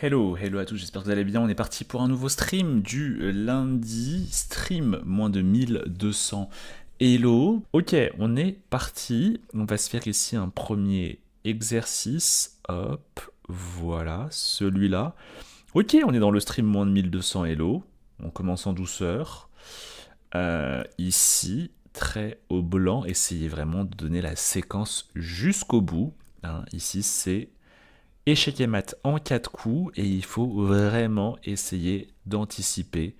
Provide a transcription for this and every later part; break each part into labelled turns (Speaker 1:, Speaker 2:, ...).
Speaker 1: Hello, hello à tous, j'espère que vous allez bien. On est parti pour un nouveau stream du lundi, stream moins de 1200 hello. Ok, on est parti. On va se faire ici un premier exercice. Hop, voilà, celui-là. Ok, on est dans le stream moins de 1200 hello. On commence en douceur. Ici, trait au blanc, essayez vraiment de donner la séquence jusqu'au bout. Hein, ici, c'est échec et mat en 4 coups et il faut vraiment essayer d'anticiper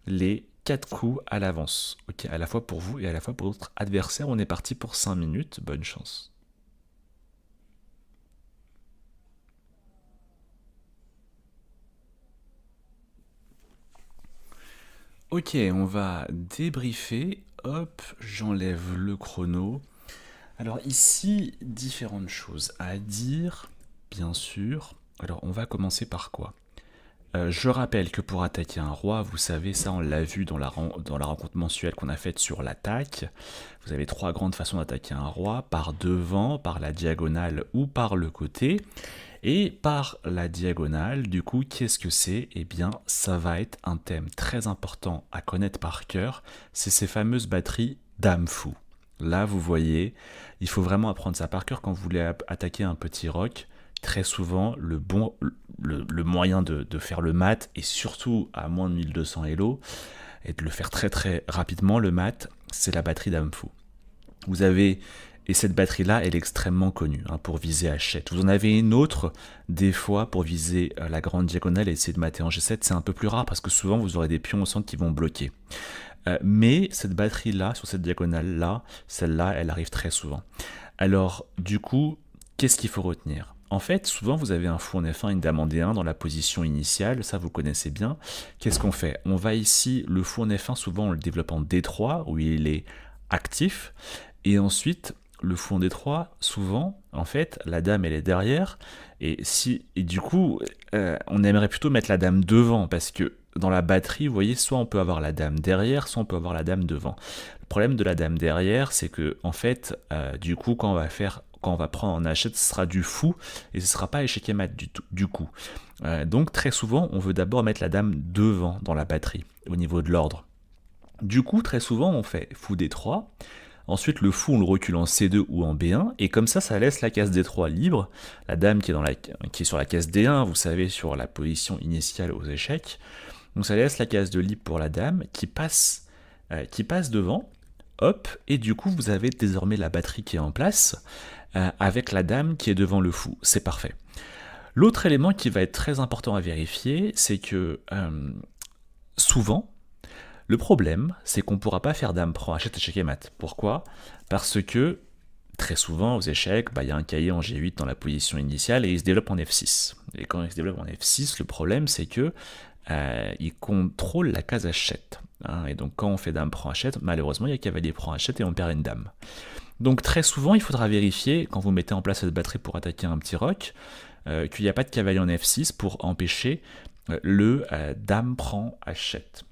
Speaker 1: les 4 coups à l'avance. Ok, à la fois pour vous et à la fois pour votre adversaire. On est parti pour 5 minutes. Bonne chance. Ok, on va débriefer. Hop, j'enlève le chrono. Alors ici, différentes choses à dire, bien sûr. Alors on va commencer par quoi? Je rappelle que pour attaquer un roi, vous savez, ça on l'a vu dans la rencontre mensuelle qu'on a faite sur l'attaque. Vous avez trois grandes façons d'attaquer un roi, par devant, par la diagonale ou par le côté. Et par la diagonale, du coup, qu'est-ce que c'est? Eh bien, ça va être un thème très important à connaître par cœur, c'est ces fameuses batteries dame fou. Là, vous voyez, il faut vraiment apprendre ça par cœur quand vous voulez attaquer un petit roc. Très souvent, le moyen de faire le mat, et surtout à moins de 1200 Elo, et de le faire très très rapidement, le mat, c'est la batterie dame fou. Vous avez, et cette batterie-là, elle est extrêmement connue hein, pour viser Hachette. Vous en avez une autre, des fois, pour viser la grande diagonale et essayer de mater en G7, c'est un peu plus rare parce que souvent vous aurez des pions au centre qui vont bloquer. Mais cette batterie-là, sur cette diagonale-là, celle-là, elle arrive très souvent. Alors, du coup, qu'est-ce qu'il faut retenir? En fait, souvent vous avez un fou en F1, une dame en D1 dans la position initiale, ça vous connaissez bien. Qu'est-ce qu'on fait? On va ici, le fou en F1, souvent on le développe en D3, où il est actif, et ensuite, le fou en D3, souvent, en fait, la dame elle est derrière, et du coup, on aimerait plutôt mettre la dame devant, parce que dans la batterie, vous voyez, soit on peut avoir la dame derrière, soit on peut avoir la dame devant. Le problème de la dame derrière, c'est que, en fait, du coup, quand on va prendre en Hachette, ce sera du fou, et ce ne sera pas échec et mat du coup. Donc, très souvent, on veut d'abord mettre la dame devant dans la batterie, au niveau de l'ordre. Du coup, très souvent, on fait fou D3, ensuite, le fou, on le recule en C2 ou en B1, et comme ça laisse la case D3 libre. La dame qui est sur la case D1, vous savez, sur la position initiale aux échecs. Donc ça laisse la case de libre pour la dame qui passe devant. Hop, et du coup, vous avez désormais la batterie qui est en place, avec la dame qui est devant le fou. C'est parfait. L'autre élément qui va être très important à vérifier, c'est que souvent, le problème, c'est qu'on ne pourra pas faire dame prend hachette échec et mat. Pourquoi? Parce que très souvent aux échecs, il y a un cahier en G8 dans la position initiale et il se développe en F6. Et quand il se développe en F6, le problème c'est que il contrôle la case hachette. Hein, et donc quand on fait dame prend hachette, malheureusement il y a cavalier prend hachette et on perd une dame. Donc très souvent il faudra vérifier, quand vous mettez en place cette batterie pour attaquer un petit roc, qu'il n'y a pas de cavalier en F6 pour empêcher le dame prend hachette.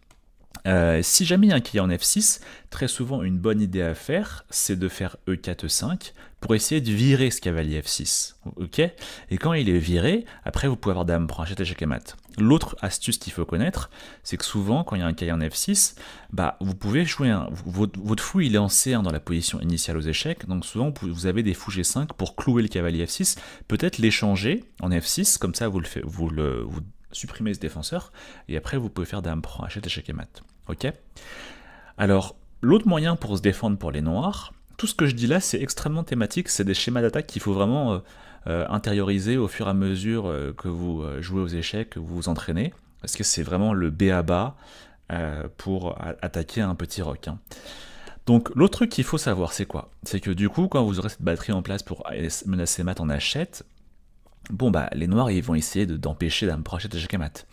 Speaker 1: Si jamais il y a un cavalier en F6, très souvent une bonne idée à faire, c'est de faire E4, E5 pour essayer de virer ce cavalier F6. Ok? Et quand il est viré, après vous pouvez avoir dame prend hachette échec et mat. L'autre astuce qu'il faut connaître, c'est que souvent quand il y a un cavalier en F6, vous pouvez jouer votre fou il est en C1 dans la position initiale aux échecs, donc souvent vous avez des fous G5 pour clouer le cavalier F6, peut-être l'échanger en F6, comme ça vous supprimez ce défenseur, et après vous pouvez faire dame prend hachette échec et mat. Ok? Alors, l'autre moyen pour se défendre pour les noirs, tout ce que je dis là, c'est extrêmement thématique, c'est des schémas d'attaque qu'il faut vraiment intérioriser au fur et à mesure que vous jouez aux échecs, que vous vous entraînez, parce que c'est vraiment le B à bas pour attaquer un petit roc. Hein. Donc l'autre truc qu'il faut savoir, c'est quoi? C'est que du coup, quand vous aurez cette batterie en place pour menacer mat en hachette, les noirs ils vont essayer d'empêcher dame prend hachette échec et mat.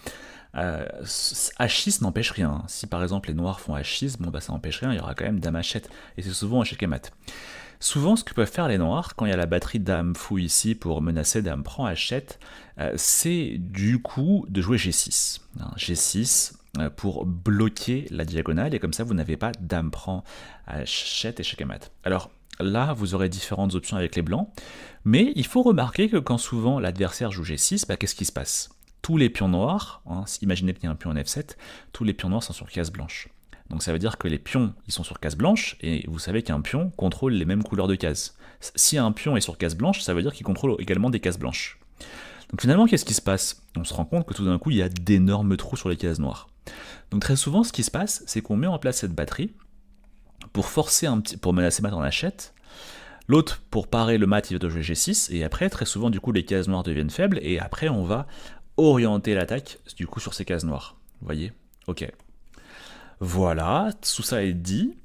Speaker 1: H6 n'empêche rien. Si par exemple les noirs font H6, ça n'empêche rien, il y aura quand même dame hachette, et c'est souvent échec et mat. Souvent, ce que peuvent faire les noirs, quand il y a la batterie dame fou ici pour menacer dame prend hachette, c'est du coup de jouer G6. G6 pour bloquer la diagonale, et comme ça vous n'avez pas dame prend hachette échec et mat. Alors là, vous aurez différentes options avec les blancs, mais il faut remarquer que quand souvent l'adversaire joue G6, qu'est-ce qui se passe? tous les pions noirs, hein, imaginez qu'il y a un pion en F7, tous les pions noirs sont sur case blanche. Donc ça veut dire que les pions, ils sont sur case blanche, et vous savez qu'un pion contrôle les mêmes couleurs de cases. Si un pion est sur case blanche, ça veut dire qu'il contrôle également des cases blanches. Donc finalement, qu'est-ce qui se passe? On se rend compte que tout d'un coup, il y a d'énormes trous sur les cases noires. Donc très souvent, ce qui se passe, c'est qu'on met en place cette batterie pour forcer pour menacer mat en achète. L'autre, pour parer le mat, il va jouer G6, et après, très souvent, du coup, les cases noires deviennent faibles, et après, on va orienter l'attaque, du coup, sur ces cases noires. Vous voyez? Ok. Voilà, tout ça est dit.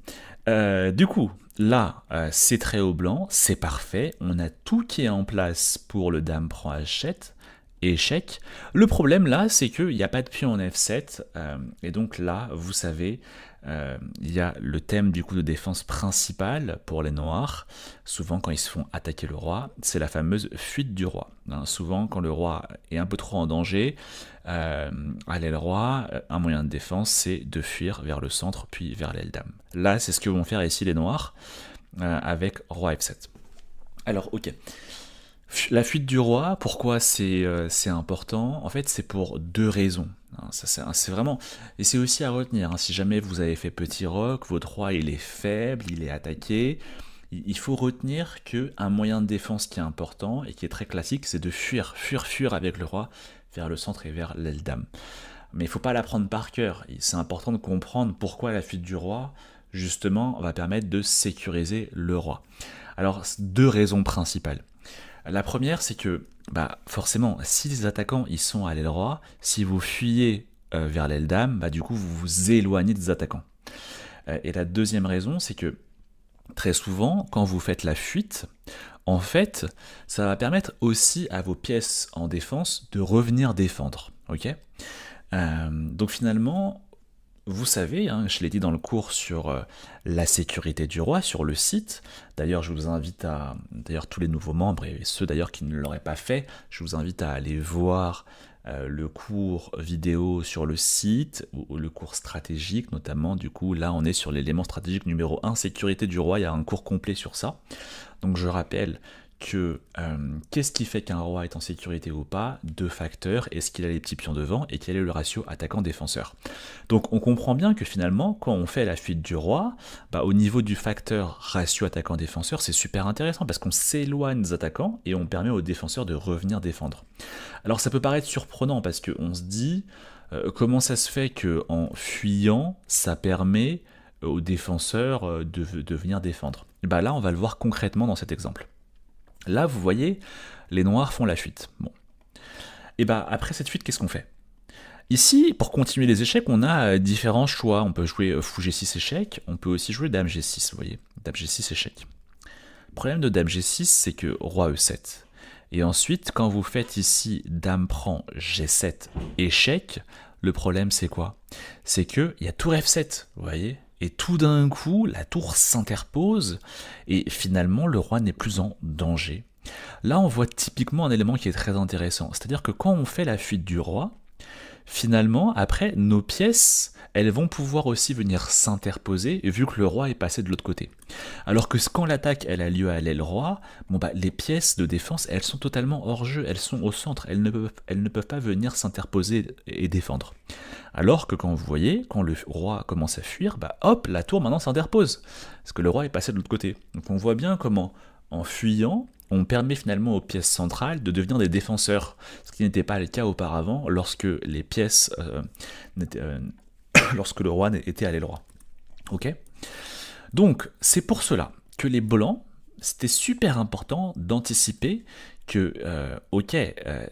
Speaker 1: Du coup, là, c'est très haut blanc, c'est parfait, on a tout qui est en place pour le dame prend achète, échec. Le problème là, c'est qu'il n'y a pas de pion en F7, et donc là, vous savez, il y a le thème du coup de défense principal pour les noirs. Souvent quand ils se font attaquer le roi, c'est la fameuse fuite du roi. Hein, souvent quand le roi est un peu trop en danger, à l'aile roi, un moyen de défense c'est de fuir vers le centre puis vers l'aile dame. Là c'est ce que vont faire ici les noirs avec roi F7. Alors ok. La fuite du roi, pourquoi c'est important? En fait, c'est pour deux raisons. C'est vraiment... Et c'est aussi à retenir, hein, si jamais vous avez fait petit roc, votre roi il est faible, il est attaqué, il faut retenir qu'un moyen de défense qui est important et qui est très classique, c'est de fuir avec le roi vers le centre et vers l'aile dame. Mais il ne faut pas l'apprendre par cœur. C'est important de comprendre pourquoi la fuite du roi, justement, va permettre de sécuriser le roi. Alors, deux raisons principales. La première, c'est que, forcément, si les attaquants ils sont à l'aile roi, si vous fuyez vers l'aile dame, du coup, vous vous éloignez des attaquants. Et la deuxième raison, c'est que, très souvent, quand vous faites la fuite, en fait, ça va permettre aussi à vos pièces en défense de revenir défendre. Ok? Donc finalement, vous savez, hein, je l'ai dit dans le cours sur la sécurité du roi, sur le site. D'ailleurs, je vous invite à, d'ailleurs tous les nouveaux membres, et ceux d'ailleurs qui ne l'auraient pas fait, je vous invite à aller voir le cours vidéo sur le site, ou le cours stratégique notamment. Du coup, là, on est sur l'élément stratégique numéro 1, sécurité du roi, il y a un cours complet sur ça. Donc je rappelle que qu'est-ce qui fait qu'un roi est en sécurité ou pas? Deux facteurs, est-ce qu'il a les petits pions devant et quel est le ratio attaquant-défenseur. Donc on comprend bien que finalement, quand on fait la fuite du roi, au niveau du facteur ratio attaquant-défenseur, c'est super intéressant parce qu'on s'éloigne des attaquants et on permet aux défenseurs de revenir défendre. Alors ça peut paraître surprenant parce qu'on se dit, comment ça se fait qu'en fuyant, ça permet aux défenseurs de venir défendre? Là, on va le voir concrètement dans cet exemple. Là, vous voyez, les noirs font la fuite. Bon. Et après cette fuite, qu'est-ce qu'on fait? Ici, pour continuer les échecs, on a différents choix. On peut jouer fou G6 échec, on peut aussi jouer dame G6, vous voyez. Dame G6 échec. Le problème de dame G6, c'est que roi E7. Et ensuite, quand vous faites ici dame prend G7 échec, le problème c'est quoi? C'est qu'il y a tour F7, vous voyez. Et tout d'un coup, la tour s'interpose, et finalement, le roi n'est plus en danger. Là, on voit typiquement un élément qui est très intéressant. C'est-à-dire que quand on fait la fuite du roi, finalement, après, nos pièces, elles vont pouvoir aussi venir s'interposer, vu que le roi est passé de l'autre côté. Alors que quand l'attaque, elle a lieu à l'aile roi, les pièces de défense, elles sont totalement hors jeu, elles sont au centre, elles ne peuvent pas venir s'interposer et défendre. Alors que quand vous voyez, quand le roi commence à fuir, hop, la tour maintenant s'interpose, parce que le roi est passé de l'autre côté. Donc on voit bien comment, en fuyant, on permet finalement aux pièces centrales de devenir des défenseurs, ce qui n'était pas le cas auparavant lorsque les pièces, lorsque le roi était à l'aile roi. Ok? Donc c'est pour cela que les blancs, c'était super important d'anticiper que,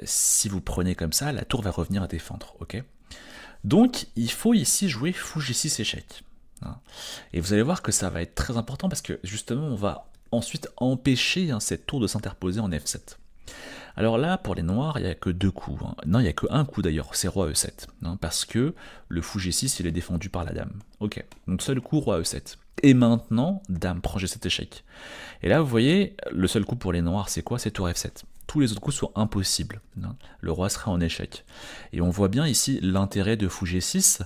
Speaker 1: si vous prenez comme ça, la tour va revenir à défendre, ok? Donc il faut ici jouer fou G6 échec. Et vous allez voir que ça va être très important parce que justement on va ensuite empêcher cette tour de s'interposer en F7. Alors là, pour les noirs, il n'y a que deux coups. Non, il n'y a qu'un coup d'ailleurs, c'est roi E7. Parce que le fou G6, il est défendu par la dame. Ok, donc seul coup, roi E7. Et maintenant, dame prend G7 échec. Et là, vous voyez, le seul coup pour les noirs, c'est quoi? C'est tour F7. Tous les autres coups sont impossibles. Le roi sera en échec. Et on voit bien ici l'intérêt de fou G6,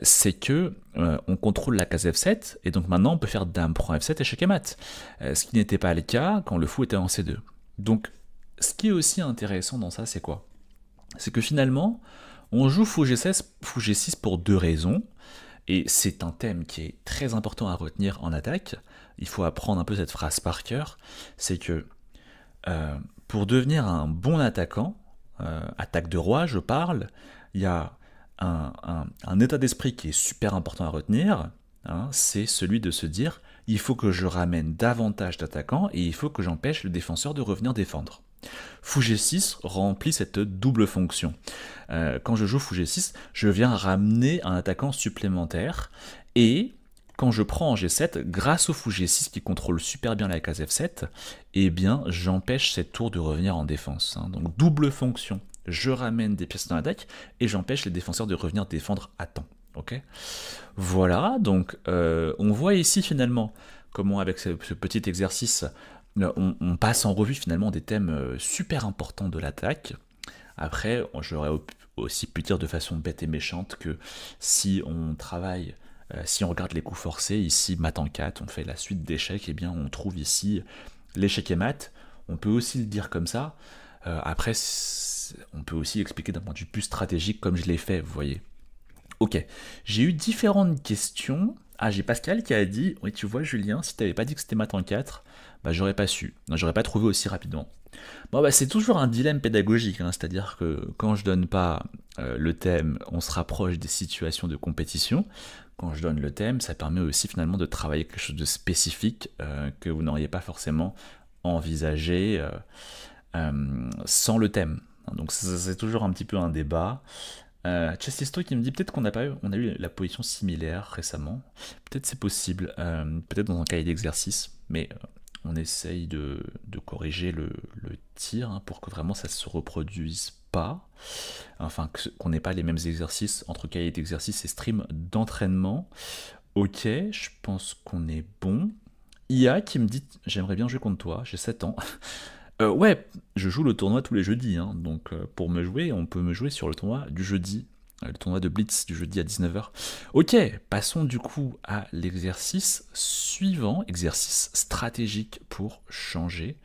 Speaker 1: c'est que on contrôle la case F7, et donc maintenant on peut faire dame prend F7 échec et mat. Ce qui n'était pas le cas quand le fou était en C2. Donc, ce qui est aussi intéressant dans ça, c'est quoi? c'est que finalement, on joue fou G6 pour deux raisons, et c'est un thème qui est très important à retenir en attaque. Il faut apprendre un peu cette phrase par cœur. C'est que euh, pour devenir un bon attaquant, attaque de roi, je parle, il y a un état d'esprit qui est super important à retenir. Hein, c'est celui de se dire il faut que je ramène davantage d'attaquants et il faut que j'empêche le défenseur de revenir défendre. Fou G6 remplit cette double fonction. Quand je joue Fou G6, je viens ramener un attaquant supplémentaire et quand je prends en G7, grâce au Fou G6 qui contrôle super bien la case F7, eh bien j'empêche cette tour de revenir en défense. Hein. Donc double fonction. Je ramène des pièces dans l'attaque et j'empêche les défenseurs de revenir défendre à temps. Ok. Voilà, donc on voit ici finalement comment avec ce petit exercice on passe en revue finalement des thèmes super importants de l'attaque. Après, j'aurais aussi pu dire de façon bête et méchante que si on travaille, si on regarde les coups forcés, ici mat en 4, on fait la suite d'échecs, et bien on trouve ici l'échec et mat. On peut aussi le dire comme ça. Après, on peut aussi l'expliquer d'un point de vue plus stratégique comme je l'ai fait, vous voyez. Ok, j'ai eu différentes questions. Ah, j'ai Pascal qui a dit, oui, tu vois, Julien, si t'avais pas dit que c'était maths en 4, bah j'aurais pas su. Non, j'aurais pas trouvé aussi rapidement. Bon, bah c'est toujours un dilemme pédagogique, hein, c'est-à-dire que quand je donne pas le thème, on se rapproche des situations de compétition. Quand je donne le thème, ça permet aussi finalement de travailler quelque chose de spécifique que vous n'auriez pas forcément envisagé sans le thème. Donc c'est toujours un petit peu un débat. Chessisto qui me dit peut-être on a eu la position similaire récemment. Peut-être c'est possible, peut-être dans un cahier d'exercice, mais on essaye de corriger le tir hein, pour que vraiment ça se reproduise pas. Enfin, qu'on n'ait pas les mêmes exercices entre cahier d'exercice et stream d'entraînement. Ok, je pense qu'on est bon. IA qui me dit j'aimerais bien jouer contre toi, j'ai 7 ans. Ouais, je joue le tournoi tous les jeudis, hein, donc pour me jouer, on peut me jouer sur le tournoi du jeudi, le tournoi de Blitz du jeudi à 19h. Ok, passons du coup à l'exercice suivant, exercice stratégique pour changer.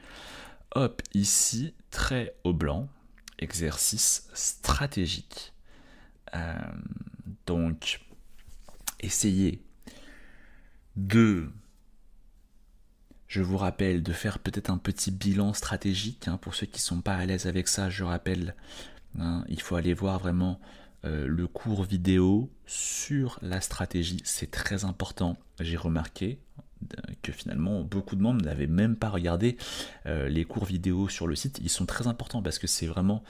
Speaker 1: Hop, ici, trait au blanc, exercice stratégique. Euh, donc, essayez de je vous rappelle de faire peut-être un petit bilan stratégique. Hein, pour ceux qui ne sont pas à l'aise avec ça, je rappelle, hein, il faut aller voir vraiment le cours vidéo sur la stratégie. C'est très important. J'ai remarqué que finalement beaucoup de membres n'avaient même pas regardé les cours vidéo sur le site. Ils sont très importants parce que c'est vraiment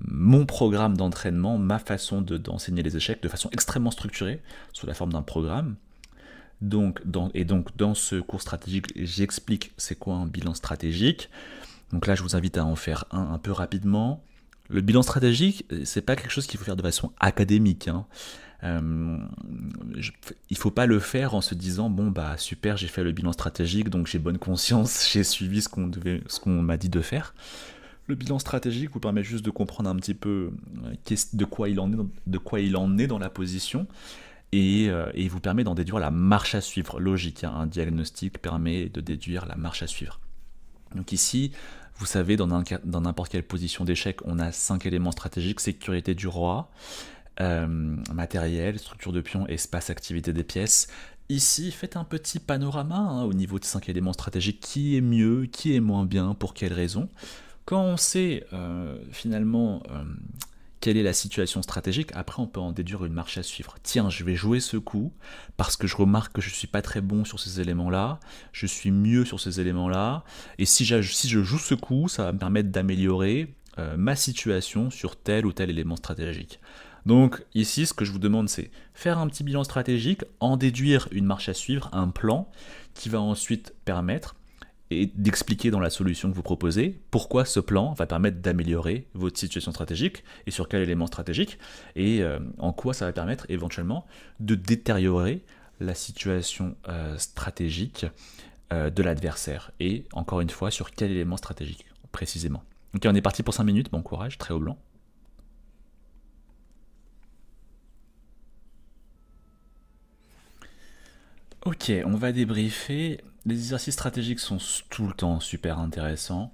Speaker 1: mon programme d'entraînement, ma façon d'enseigner les échecs de façon extrêmement structurée, sous la forme d'un programme. Donc, dans ce cours stratégique, j'explique c'est quoi un bilan stratégique. Donc là, je vous invite à en faire un peu rapidement. Le bilan stratégique, c'est pas quelque chose qu'il faut faire de façon académique. Hein. Il faut pas le faire en se disant bon bah super, j'ai fait le bilan stratégique, donc j'ai bonne conscience, j'ai suivi ce qu'on m'a dit de faire. Le bilan stratégique vous permet juste de comprendre un petit peu de quoi il en est dans la position et vous permet d'en déduire la marche à suivre. Logique, hein, un diagnostic permet de déduire la marche à suivre. Donc ici, vous savez, dans n'importe quelle position d'échec, on a 5 éléments stratégiques: sécurité du roi, matériel, structure de pion, espace, activité des pièces. Ici, faites un petit panorama hein, au niveau de 5 éléments stratégiques, qui est mieux, qui est moins bien, pour quelles raisons. Quand on sait finalement quelle est la situation stratégique, après on peut en déduire une marche à suivre. Tiens, je vais jouer ce coup, parce que je remarque que je suis pas très bon sur ces éléments-là, je suis mieux sur ces éléments-là, et si je joue ce coup, ça va me permettre d'améliorer ma situation sur tel ou tel élément stratégique. Donc ici, ce que je vous demande, c'est faire un petit bilan stratégique, en déduire une marche à suivre, un plan, qui va ensuite permettre et d'expliquer dans la solution que vous proposez pourquoi ce plan va permettre d'améliorer votre situation stratégique et sur quel élément stratégique et en quoi ça va permettre éventuellement de détériorer la situation stratégique de l'adversaire et encore une fois sur quel élément stratégique précisément. Ok, on est parti pour 5 minutes, bon courage, très au blanc. Ok, on va débriefer. Les exercices stratégiques sont tout le temps super intéressants.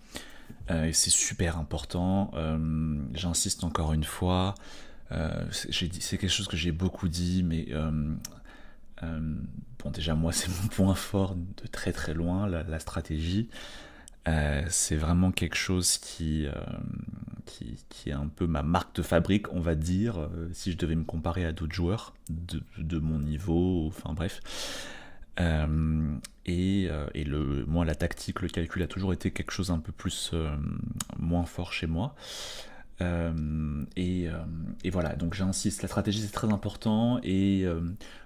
Speaker 1: Et c'est super important. J'insiste encore une fois. C'est quelque chose que j'ai beaucoup dit, mais bon, déjà moi c'est mon point fort de très très loin, la stratégie. C'est vraiment quelque chose qui est un peu ma marque de fabrique, on va dire, si je devais me comparer à d'autres joueurs de mon niveau, enfin bref. Moi, la tactique, le calcul a toujours été quelque chose un peu plus moins fort chez moi. Et voilà, donc j'insiste, la stratégie c'est très important et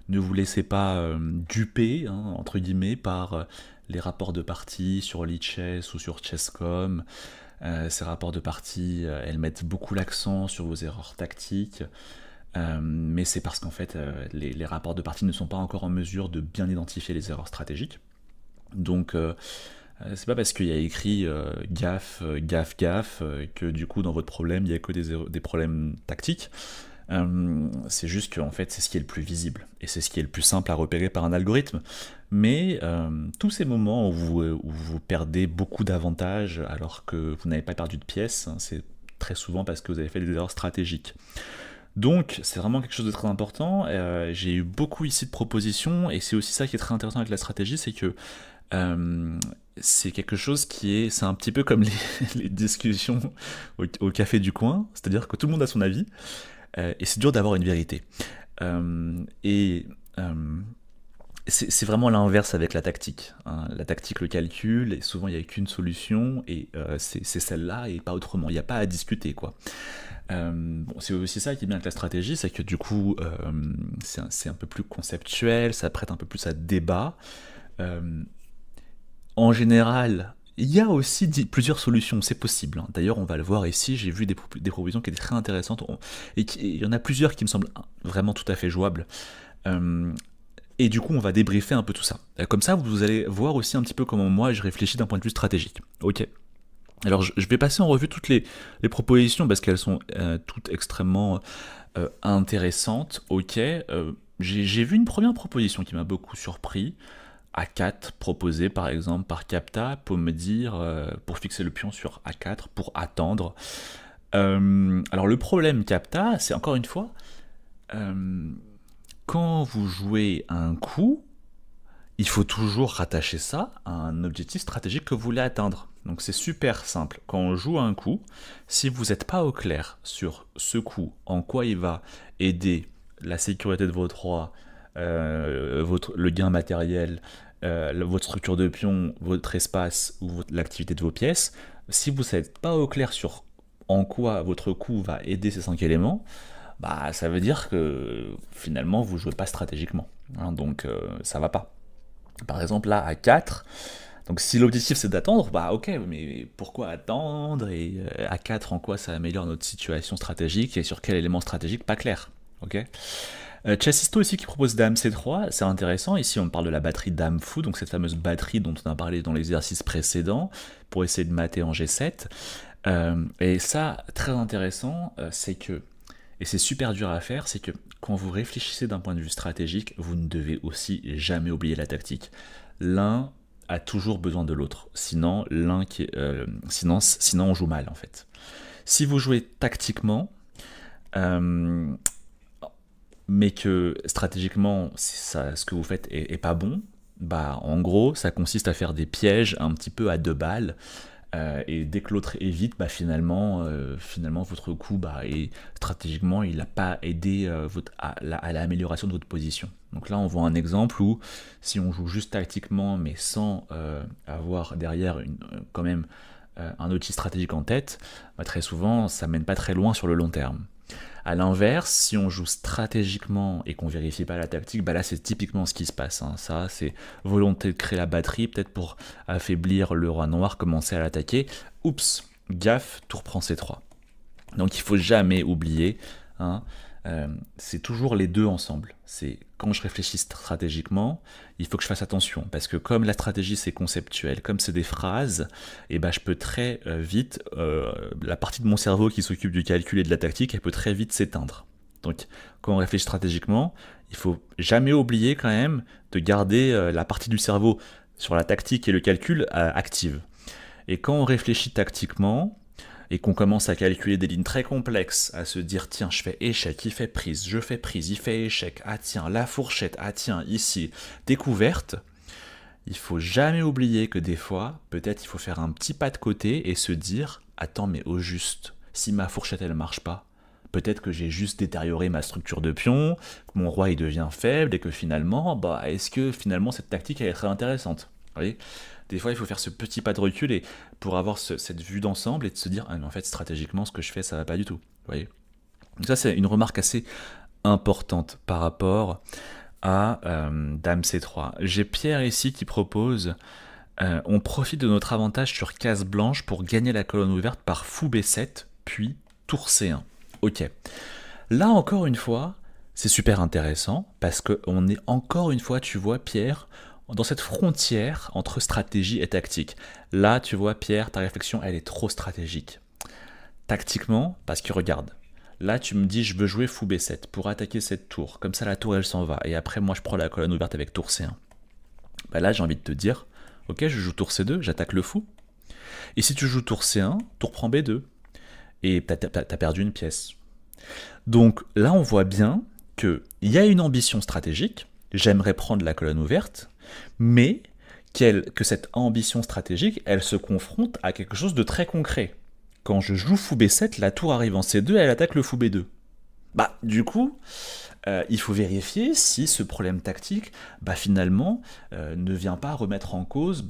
Speaker 1: ne vous laissez pas duper, hein, entre guillemets, par les rapports de partie sur Lichess ou sur Chess.com. Ces rapports de partie, elles mettent beaucoup l'accent sur vos erreurs tactiques, mais c'est parce qu'en fait, les rapports de partie ne sont pas encore en mesure de bien identifier les erreurs stratégiques. Donc, c'est pas parce qu'il y a écrit gaffe, gaffe, gaffe, que du coup, dans votre problème, il n'y a que des problèmes tactiques. C'est juste que en fait, c'est ce qui est le plus visible et c'est ce qui est le plus simple à repérer par un algorithme. Mais tous ces moments où vous perdez beaucoup d'avantages alors que vous n'avez pas perdu de pièces, hein, c'est très souvent parce que vous avez fait des erreurs stratégiques. Donc, c'est vraiment quelque chose de très important. J'ai eu beaucoup ici de propositions, et c'est aussi ça qui est très intéressant avec la stratégie, c'est que euh, c'est quelque chose c'est un petit peu comme les discussions au café du coin, c'est-à-dire que tout le monde a son avis, et c'est dur d'avoir une vérité. Et c'est vraiment l'inverse avec la tactique, hein. La tactique, le calcul, et souvent il n'y a qu'une solution, et c'est celle-là et pas autrement. Il n'y a pas à discuter, quoi. Bon, c'est aussi ça qui est bien avec la stratégie, c'est que du coup, c'est un peu plus conceptuel, ça prête un peu plus à débat. Euh, En général, il y a aussi plusieurs solutions, c'est possible, hein. D'ailleurs, on va le voir ici, j'ai vu des propositions qui étaient très intéressantes, et il y en a plusieurs qui me semblent vraiment tout à fait jouables. Euh, et du coup, on va débriefer un peu tout ça. Comme ça, vous allez voir aussi un petit peu comment moi je réfléchis d'un point de vue stratégique. Ok. Alors, je vais passer en revue toutes les propositions parce qu'elles sont toutes extrêmement intéressantes. Ok. J'ai vu une première proposition qui m'a beaucoup surpris. A4 proposé par exemple par Capta pour me dire, pour fixer le pion sur A4 pour attendre. Alors, le problème Capta, c'est encore une fois, euh, quand vous jouez un coup, il faut toujours rattacher ça à un objectif stratégique que vous voulez atteindre. Donc c'est super simple. Quand on joue un coup, si vous n'êtes pas au clair sur ce coup, en quoi il va aider la sécurité de votre roi, le gain matériel, votre structure de pion, votre espace ou l'activité de vos pièces, si vous n'êtes pas au clair sur en quoi votre coup va aider ces 5 éléments, bah ça veut dire que finalement vous jouez pas stratégiquement, hein. Donc ça va pas. Par exemple, là, à 4, donc si l'objectif c'est d'attendre, bah ok, mais pourquoi attendre? Et à 4, en quoi ça améliore notre situation stratégique et sur quel élément stratégique? Pas clair. Ok. Chessisto ici qui propose Dame C3, c'est intéressant. Ici on parle de la batterie Dame Fou, donc cette fameuse batterie dont on a parlé dans l'exercice précédent, pour essayer de mater en G7. Et ça, très intéressant, c'est que, et c'est super dur à faire, c'est que quand vous réfléchissez d'un point de vue stratégique, vous ne devez aussi jamais oublier la tactique. L'un a toujours besoin de l'autre, sinon sinon on joue mal en fait. Si vous jouez tactiquement, euh, mais que stratégiquement ce que vous faites est pas bon, bah en gros ça consiste à faire des pièges un petit peu à 2 balles, et dès que l'autre évite, bah finalement votre coup, bah, et stratégiquement il n'a pas aidé à l'amélioration de votre position. Donc là on voit un exemple où si on joue juste tactiquement mais sans avoir derrière quand même un outil stratégique en tête, bah, très souvent ça mène pas très loin sur le long terme. A l'inverse, si on joue stratégiquement et qu'on vérifie pas la tactique, bah là c'est typiquement ce qui se passe, hein. Ça, c'est volonté de créer la batterie, peut-être pour affaiblir le roi noir, commencer à l'attaquer. Oups, gaffe, tour prend C3. Donc il faut jamais oublier, hein, c'est toujours les deux ensemble. C'est quand je réfléchis stratégiquement, il faut que je fasse attention parce que comme la stratégie c'est conceptuel, comme c'est des phrases, et ben je peux très vite la partie de mon cerveau qui s'occupe du calcul et de la tactique, elle peut très vite s'éteindre. Donc quand on réfléchit stratégiquement, il faut jamais oublier quand même de garder la partie du cerveau sur la tactique et le calcul active. Et quand on réfléchit tactiquement, et qu'on commence à calculer des lignes très complexes, à se dire tiens, je fais échec, il fait prise, je fais prise, il fait échec, ah tiens, la fourchette, ah tiens, ici, découverte, il faut jamais oublier que des fois, peut-être il faut faire un petit pas de côté et se dire attends, mais au juste, si ma fourchette elle marche pas, peut-être que j'ai juste détérioré ma structure de pion, que mon roi il devient faible et que finalement, bah est-ce que finalement cette tactique elle est très intéressante. Vous voyez, des fois il faut faire ce petit pas de recul et pour avoir cette vue d'ensemble et de se dire ah mais en fait stratégiquement ce que je fais ça va pas du tout. Vous voyez. Donc ça c'est une remarque assez importante par rapport à Dame C3. J'ai Pierre ici qui propose on profite de notre avantage sur case blanche pour gagner la colonne ouverte par fou B7 puis tour C1. Ok. Là encore une fois, c'est super intéressant parce qu'on est encore une fois, tu vois Pierre, dans cette frontière entre stratégie et tactique. Là, tu vois Pierre, ta réflexion, elle est trop stratégique. Tactiquement, parce que regarde, là tu me dis je veux jouer fou B7 pour attaquer cette tour, comme ça la tour elle s'en va, et après moi je prends la colonne ouverte avec tour C1. Bah là j'ai envie de te dire, ok je joue tour C2, j'attaque le fou. Et si tu joues tour C1, tour prend B2, et t'as perdu une pièce. Donc là on voit bien qu'il y a une ambition stratégique, j'aimerais prendre la colonne ouverte, mais que cette ambition stratégique, elle se confronte à quelque chose de très concret. Quand je joue fou B7, la tour arrive en C2 et elle attaque le fou B2. Bah, du coup, il faut vérifier si ce problème tactique, bah, finalement, ne vient pas remettre en cause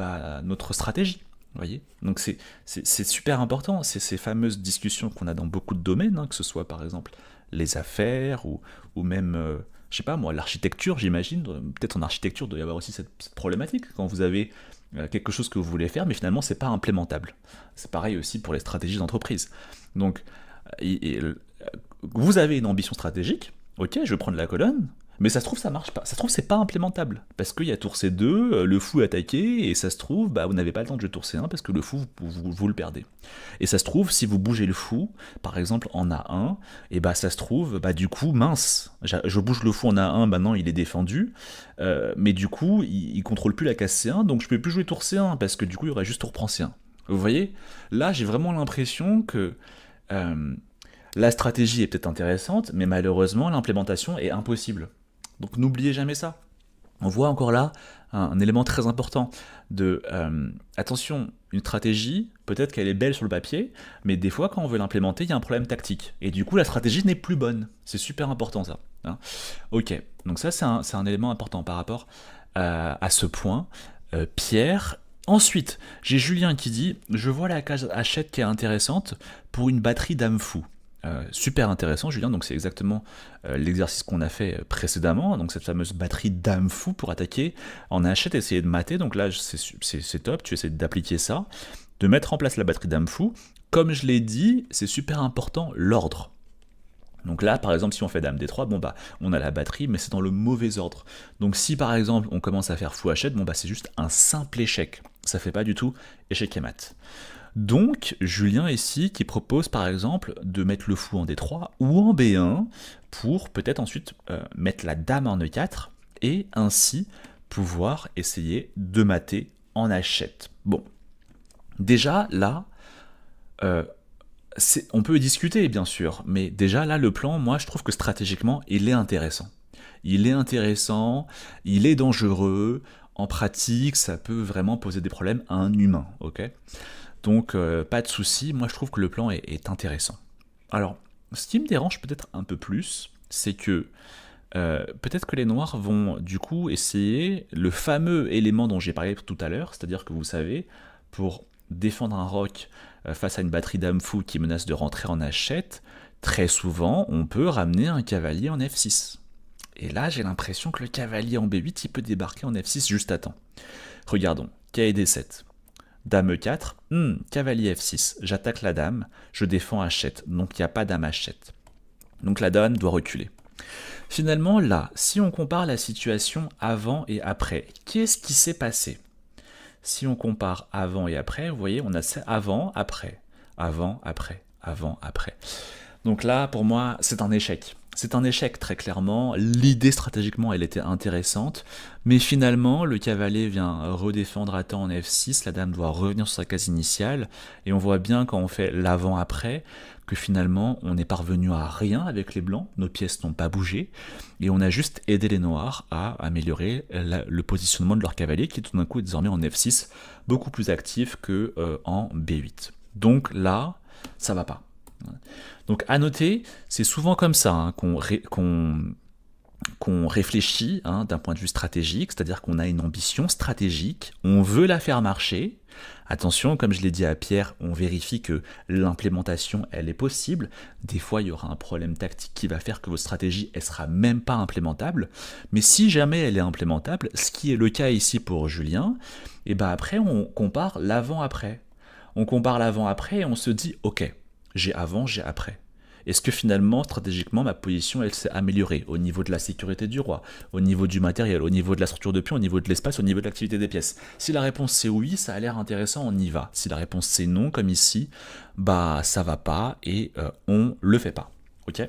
Speaker 1: notre stratégie. Vous voyez. Donc c'est super important, c'est ces fameuses discussions qu'on a dans beaucoup de domaines, hein, que ce soit par exemple les affaires ou même, je sais pas moi, l'architecture, j'imagine. Peut-être en architecture, il doit y avoir aussi cette problématique, quand vous avez quelque chose que vous voulez faire, mais finalement c'est pas implémentable. C'est pareil aussi pour les stratégies d'entreprise. Donc, vous avez une ambition stratégique, ok, je vais prendre la colonne, mais ça se trouve ça marche pas, ça se trouve c'est pas implémentable, parce qu'il y a tour C2, le fou est attaqué, et ça se trouve, bah, vous n'avez pas le temps de jouer tour C1, parce que le fou, vous le perdez. Et ça se trouve, si vous bougez le fou, par exemple en A1, et bah ça se trouve, bah du coup, mince, je bouge le fou en A1, maintenant il est défendu, mais du coup, il contrôle plus la case C1, donc je peux plus jouer tour C1, parce que du coup, il y aurait juste tour prend C1. Vous voyez, là j'ai vraiment l'impression que la stratégie est peut-être intéressante, mais malheureusement l'implémentation est impossible. Donc n'oubliez jamais ça. On voit encore là un élément très important de attention, une stratégie, peut-être qu'elle est belle sur le papier, mais des fois quand on veut l'implémenter, il y a un problème tactique. Et du coup la stratégie n'est plus bonne. C'est super important ça. Hein. Ok, donc ça c'est un élément important par rapport à ce point. Pierre. Ensuite, j'ai Julien qui dit « Je vois la case achète qui est intéressante pour une batterie dame fou ». Super intéressant Julien, donc c'est exactement l'exercice qu'on a fait précédemment, donc cette fameuse batterie dame fou pour attaquer en achète, essayer de mater, donc là c'est top, tu essaies d'appliquer ça, de mettre en place la batterie dame fou, comme je l'ai dit, c'est super important l'ordre. Donc là, par exemple, si on fait dame D3, bon bah, on a la batterie, mais c'est dans le mauvais ordre. Donc si par exemple, on commence à faire fou hachette, bon bah, c'est juste un simple échec. Ça fait pas du tout échec et mat. Donc, Julien ici qui propose par exemple de mettre le fou en D3 ou en B1 pour peut-être ensuite mettre la dame en E4 et ainsi pouvoir essayer de mater en hachette. Bon, déjà là, on peut discuter bien sûr, mais déjà là le plan, moi je trouve que stratégiquement il est intéressant. Il est intéressant, il est dangereux, en pratique ça peut vraiment poser des problèmes à un humain, ok ? Donc pas de souci, moi je trouve que le plan est intéressant. Alors, ce qui me dérange peut-être un peu plus, c'est que peut-être que les noirs vont du coup essayer le fameux élément dont j'ai parlé tout à l'heure, c'est-à-dire que vous savez, pour défendre un roc face à une batterie dame fou qui menace de rentrer en hachette, très souvent on peut ramener un cavalier en F6. Et là j'ai l'impression que le cavalier en B8 il peut débarquer en F6 juste à temps. Regardons, K et D7. Dame E4, cavalier F6, j'attaque la dame, je défends hachette, donc il n'y a pas dame hachette. Donc la dame doit reculer. Finalement là, si on compare la situation avant et après, qu'est-ce qui s'est passé ? Si on compare avant et après, vous voyez, on a avant, après. Donc là, pour moi, c'est un échec. c'est un échec très clairement. L'idée stratégiquement elle était intéressante, mais finalement le cavalier vient redéfendre à temps en F6, la dame doit revenir sur sa case initiale, et on voit bien quand on fait l'avant-après que finalement on n'est parvenu à rien avec les blancs, nos pièces n'ont pas bougé, et on a juste aidé les noirs à améliorer le positionnement de leur cavalier qui tout d'un coup est désormais en F6, beaucoup plus actif que en B8. Donc là, ça va pas. Donc à noter, c'est souvent comme ça hein, qu'on réfléchit hein, d'un point de vue stratégique, c'est-à-dire qu'on a une ambition stratégique, on veut la faire marcher. Attention, comme je l'ai dit à Pierre, on vérifie que l'implémentation, elle est possible. Des fois, il y aura un problème tactique qui va faire que votre stratégie, elle sera même pas implémentable. Mais si jamais elle est implémentable, ce qui est le cas ici pour Julien, et ben après, on compare l'avant-après. On compare l'avant-après et on se dit, ok, j'ai avant, j'ai après. Est-ce que finalement, stratégiquement, ma position, elle s'est améliorée au niveau de la sécurité du roi, au niveau du matériel, au niveau de la structure de pion, au niveau de l'espace, au niveau de l'activité des pièces? Si la réponse c'est oui, ça a l'air intéressant, on y va. Si la réponse c'est non, comme ici, bah ça va pas et on le fait pas. Ok?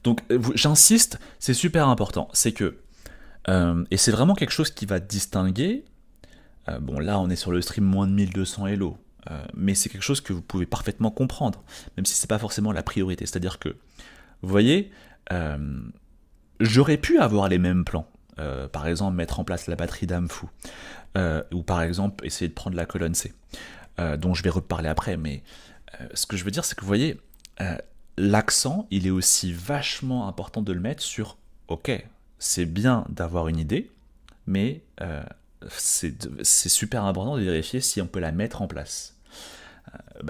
Speaker 1: Donc j'insiste, c'est super important, c'est que et c'est vraiment quelque chose qui va distinguer. Bon là, on est sur le stream moins de 1200 Elo. Mais c'est quelque chose que vous pouvez parfaitement comprendre, même si c'est pas forcément la priorité. C'est-à-dire que, vous voyez, j'aurais pu avoir les mêmes plans. Par exemple, mettre en place la batterie dame fou. Ou par exemple, essayer de prendre la colonne C. Dont je vais reparler après, mais ce que je veux dire, c'est que vous voyez, l'accent, il est aussi vachement important de le mettre sur, ok, c'est bien d'avoir une idée, mais c'est super important de vérifier si on peut la mettre en place.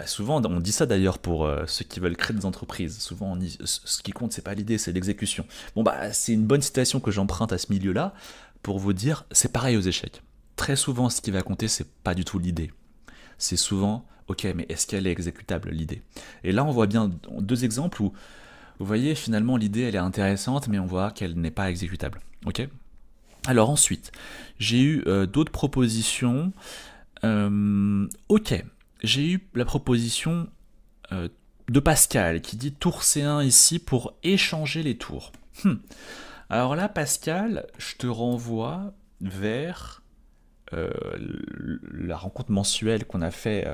Speaker 1: Souvent, on dit ça d'ailleurs pour ceux qui veulent créer des entreprises. Souvent, on dit ce qui compte, c'est pas l'idée, c'est l'exécution. Bon, c'est une bonne citation que j'emprunte à ce milieu-là pour vous dire, c'est pareil aux échecs. Très souvent, ce qui va compter, c'est pas du tout l'idée. C'est souvent, ok, mais est-ce qu'elle est exécutable, l'idée? Et là, on voit bien deux exemples où, vous voyez, finalement, l'idée, elle est intéressante, mais on voit qu'elle n'est pas exécutable. Ok? Alors ensuite, j'ai eu d'autres propositions. Ok. J'ai eu la proposition de Pascal qui dit tour C1 ici pour échanger les tours. Alors là, Pascal, je te renvoie vers la rencontre mensuelle qu'on a fait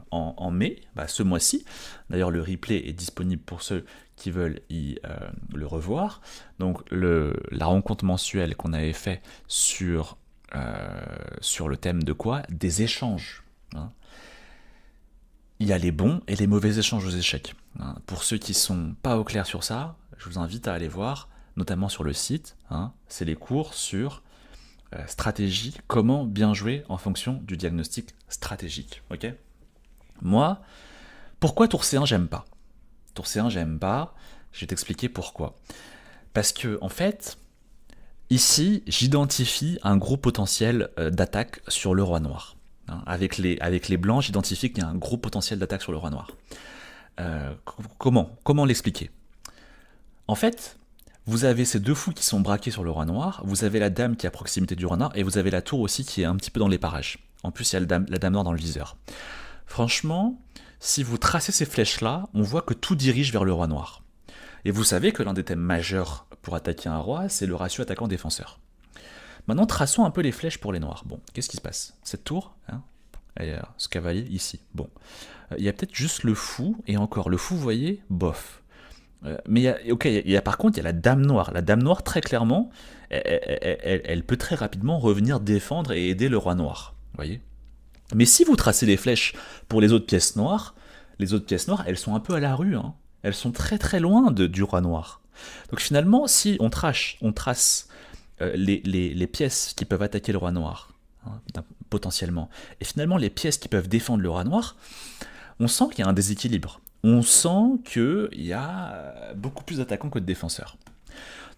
Speaker 1: en mai, ce mois-ci. D'ailleurs, le replay est disponible pour ceux qui veulent le revoir. Donc, la rencontre mensuelle qu'on avait fait sur le thème de quoi? Des échanges. Hein. Il y a les bons et les mauvais échanges aux échecs. Hein. Pour ceux qui sont pas au clair sur ça, je vous invite à aller voir, notamment sur le site. Hein. C'est les cours sur stratégie, comment bien jouer en fonction du diagnostic stratégique. Ok? Moi, pourquoi tour C1 j'aime pas? Tour C1 j'aime pas, je vais t'expliquer pourquoi. Parce que, en fait, ici, j'identifie un gros potentiel d'attaque sur le roi noir. Hein, avec les blancs, j'identifie qu'il y a un gros potentiel d'attaque sur le roi noir. Comment l'expliquer? En fait, vous avez ces deux fous qui sont braqués sur le roi noir, vous avez la dame qui est à proximité du roi noir, et vous avez la tour aussi qui est un petit peu dans les parages. En plus, il y a la dame noire dans le viseur. Franchement, si vous tracez ces flèches-là, on voit que tout dirige vers le roi noir. Et vous savez que l'un des thèmes majeurs pour attaquer un roi, c'est le ratio attaquant-défenseur. Maintenant, traçons un peu les flèches pour les noirs. Bon, qu'est-ce qui se passe? Cette tour, hein, ce cavalier ici. Bon, il y a peut-être juste le fou, et encore, le fou, vous voyez, bof. Mais par contre, il y a la dame noire. La dame noire, très clairement, elle peut très rapidement revenir défendre et aider le roi noir. Vous voyez? Mais si vous tracez les flèches pour les autres pièces noires, elles sont un peu à la rue. Hein. Elles sont très très loin du roi noir. Donc finalement, si on trace les pièces qui peuvent attaquer le roi noir, hein, potentiellement, et finalement les pièces qui peuvent défendre le roi noir, on sent qu'il y a un déséquilibre. On sent qu'il y a beaucoup plus d'attaquants que de défenseurs.